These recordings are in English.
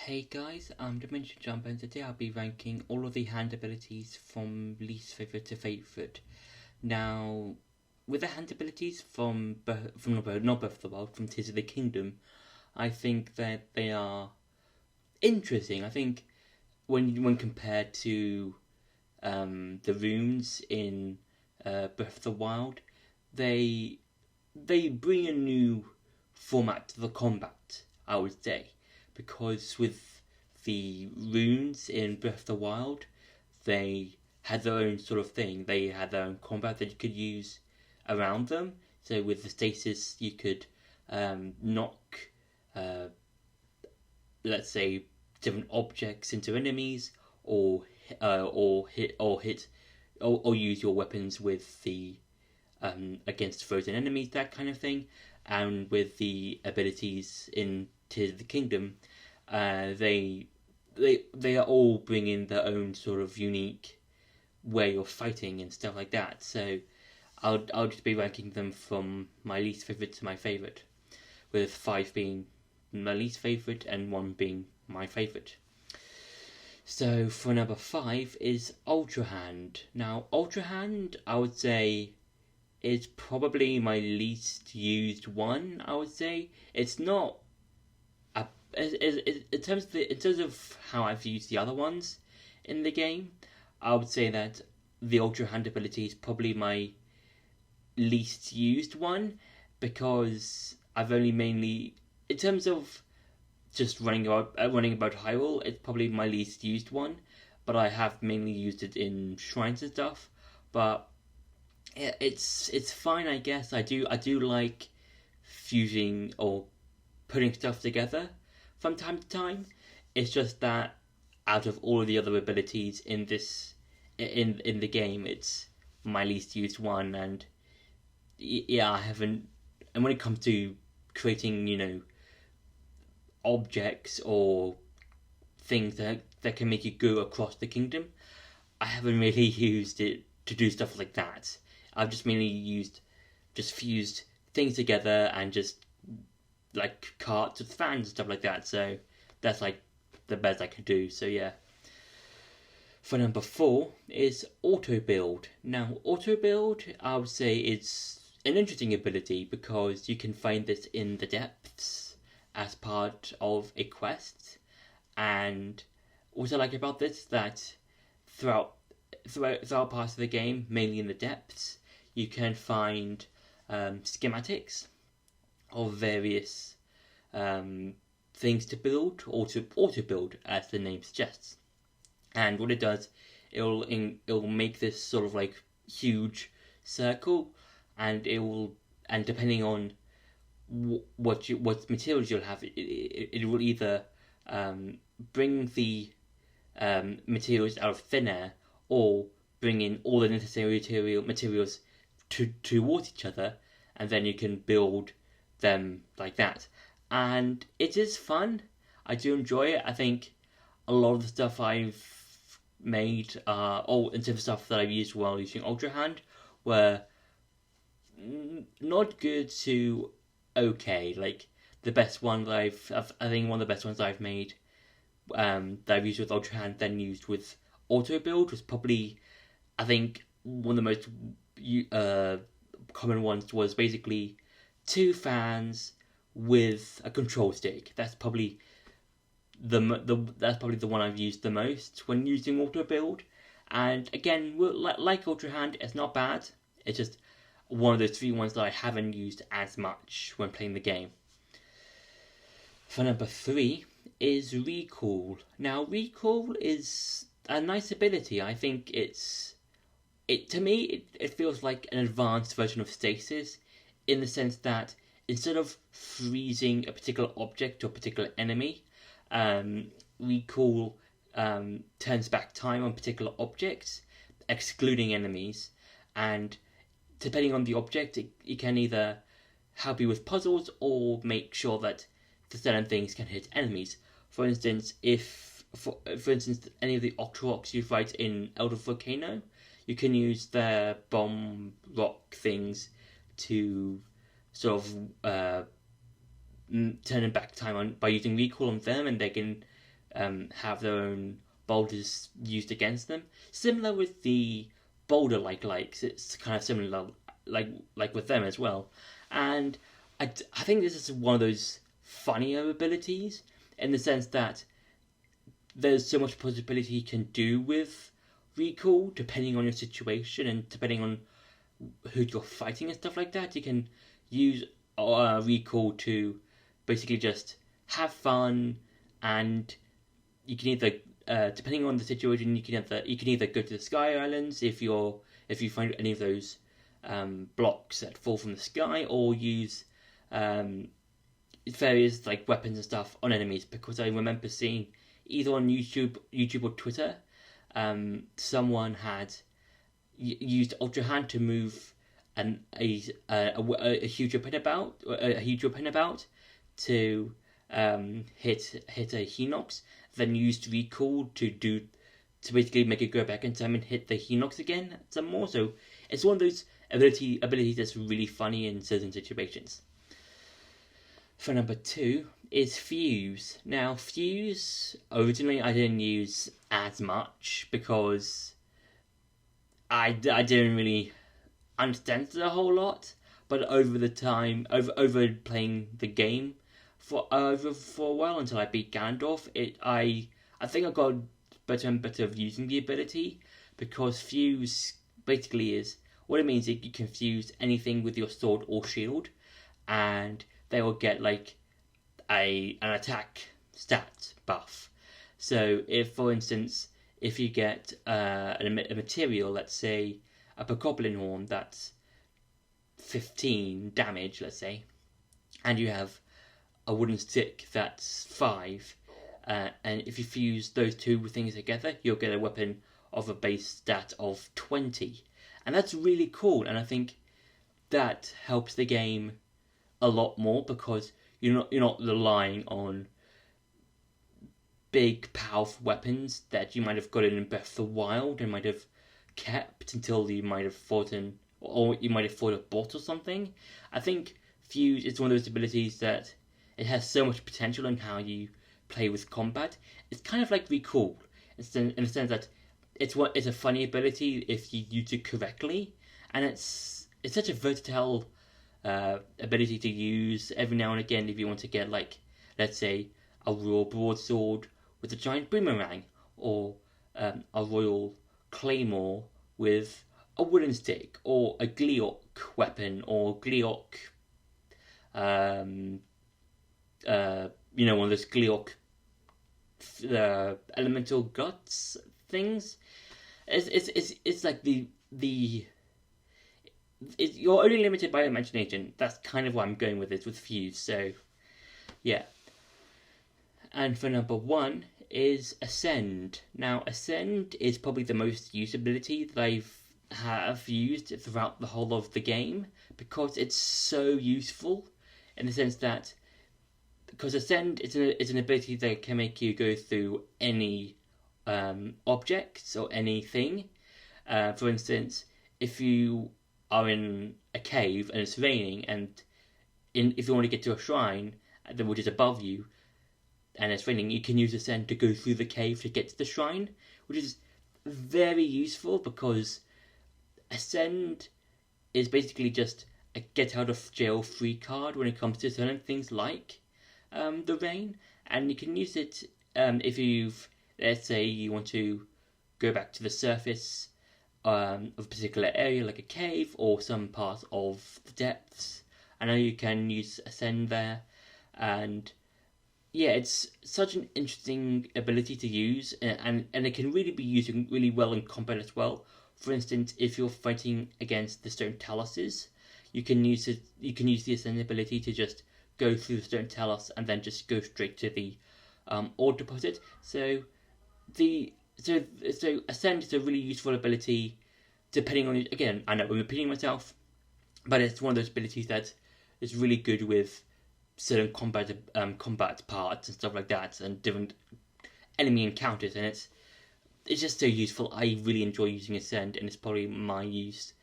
Hey guys, I'm Dimension Jump and today I'll be ranking all of the hand abilities from least favourite to favourite. Now, with the hand abilities from not Breath of the Wild, from Tears of the Kingdom, I think that they are interesting. I think when compared to the runes in Breath of the Wild, they they bring a new format to the combat, I would say, because with the runes in Breath of the Wild, they had their own sort of thing. They had their own combat that you could use around them. So with the stasis, you could knock, uh, let's say, different objects into enemies, or use your weapons with the against frozen enemies, that kind of thing. And with the abilities in Tears of the Kingdom, they they are all bringing their own sort of unique way of fighting and stuff like that. So I'll just be ranking them from my least favorite to my favorite, with five being my least favorite and one being my favorite. So for number five is Ultra Hand. Now Ultra Hand, I would say, is probably my least used one. I would say it's not a, in terms of how I've used the other ones in the game. I would say that the Ultra Hand ability is probably my least used one because I've only mainly, in terms of just running about Hyrule, it's probably my least used one. But I have mainly used it in shrines and stuff. But it's fine, I guess. I do like fusing or putting stuff together from time to time. It's just that out of all of the other abilities in the game, it's my least used one, and yeah, I haven't. And when it comes to creating, objects or things that can make you go across the kingdom, I haven't really used it to do stuff like that. I've just mainly fused things together and just like carts with fans and stuff like that. So that's like the best I could do. So yeah. For number four is auto build. Now auto build, I would say, is an interesting ability because you can find this in the depths as part of a quest. And what I like about this is that throughout parts of the game, mainly in the depths, you can find schematics of various things to build or to auto build, as the name suggests. And what it does, it'll make this sort of like huge circle, and and depending on what materials you'll have, it will either bring the materials out of thin air, or bring in all the necessary materials towards each other, and then you can build them like that. And it is fun. I do enjoy it. I think a lot of the stuff I've made, in terms of stuff that I've used while using Ultra Hand, were not good to okay. Like the best one that I think one of the best ones I've made, that I've used with Ultra Hand, then used with Auto Build, was probably, I think, one of the most common ones was basically two fans with a control stick. That's probably that's probably the one I've used the most when using auto build. And again, like Ultra Hand, it's not bad. It's just one of those three ones that I haven't used as much when playing the game. For number three is Recall. Now, Recall is a nice ability. I think to me it feels like an advanced version of Stasis, in the sense that instead of freezing a particular object or a particular enemy, Recall turns back time on particular objects, excluding enemies, and depending on the object, it can either help you with puzzles or make sure that the certain things can hit enemies. For instance, if any of the Octoroks you fight in Elder Volcano, you can use their bomb rock things to sort of turn back time on by using recall on them, and they can have their own boulders used against them. Similar with the boulder likes, it's kind of similar like with them as well. And I think this is one of those funnier abilities in the sense that there's so much possibility you can do with recall depending on your situation and depending on who you're fighting and stuff like that. You can use recall to basically just have fun, and you can either depending on the situation, you can either go to the Sky Islands if you find any of those blocks that fall from the sky, or use various like weapons and stuff on enemies. Because I remember seeing either on YouTube or Twitter, someone had used Ultra Hand to move a huge weapon about to hit a Hinox, then used recall to basically make it go back in time and hit the Hinox again some more. So it's one of those abilities that's really funny in certain situations. For number 2 is Fuse. Now, Fuse, originally I didn't use as much because I didn't really understand it a whole lot. But over the time, over playing the game for a while until I beat Ganondorf, I think I got better and better of using the ability, because Fuse basically is what it means. You can fuse anything with your sword or shield, and they will get like an attack stat buff. So if, for instance, if you get a material, let's say a Bokoblin horn that's 15 damage, let's say, and you have a wooden stick that's 5, and if you fuse those two things together, you'll get a weapon of a base stat of 20, and that's really cool. And I think that helps the game a lot more, because you're not relying on big powerful weapons that you might have gotten in Breath of the Wild and might have kept until you might have fought a boss or something. I think Fuse is one of those abilities that it has so much potential in how you play with combat. It's kind of like Recall, in the sense that it's a funny ability if you use it correctly, and it's such a versatile ability to use every now and again if you want to get, like, let's say, a Royal Broadsword with a giant boomerang, or a Royal Claymore with a wooden stick, or a Gleeok weapon, or Gleeok, one of those Gleeok elemental guts things. It's like you're only limited by imagination. That's kind of what I'm going with it with Fuse. So, yeah. And for number 1 is Ascend. Now, Ascend is probably the most used ability that I have used throughout the whole of the game, because it's so useful in the sense that, because Ascend is an ability that can make you go through any objects or anything. For instance, if you are in a cave and it's raining, and if you want to get to a shrine which is above you and it's raining, you can use Ascend to go through the cave to get to the shrine, which is very useful, because Ascend is basically just a get out of jail free card when it comes to certain things like the rain. And you can use it if let's say you want to go back to the surface of a particular area, like a cave or some part of the depths. I know you can use Ascend there, and yeah, it's such an interesting ability to use, and it can really be used really well in combat as well. For instance, if you're fighting against the stone taluses, you can use the Ascend ability to just go through the stone talus and then just go straight to the ore deposit. So Ascend is a really useful ability, depending on, again, I know I'm repeating myself, but it's one of those abilities that is really good with certain combat parts and stuff like that, and different enemy encounters, and it's just so useful. I really enjoy using Ascend, and it's probably my use.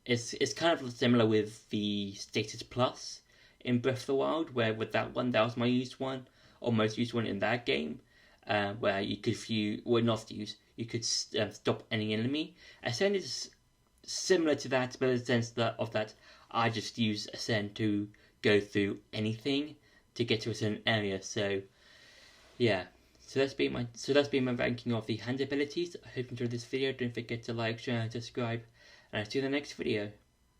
It's kind of similar with the Status Plus in Breath of the Wild, where with that one, that was my used one, or most used one in that game. where you could you could stop any enemy. Ascend is similar to that, but in the sense that I just use Ascend to go through anything to get to a certain area. So yeah. So that's been my ranking of the hand abilities. I hope you enjoyed this video. Don't forget to like, share, and subscribe, and I'll see you in the next video.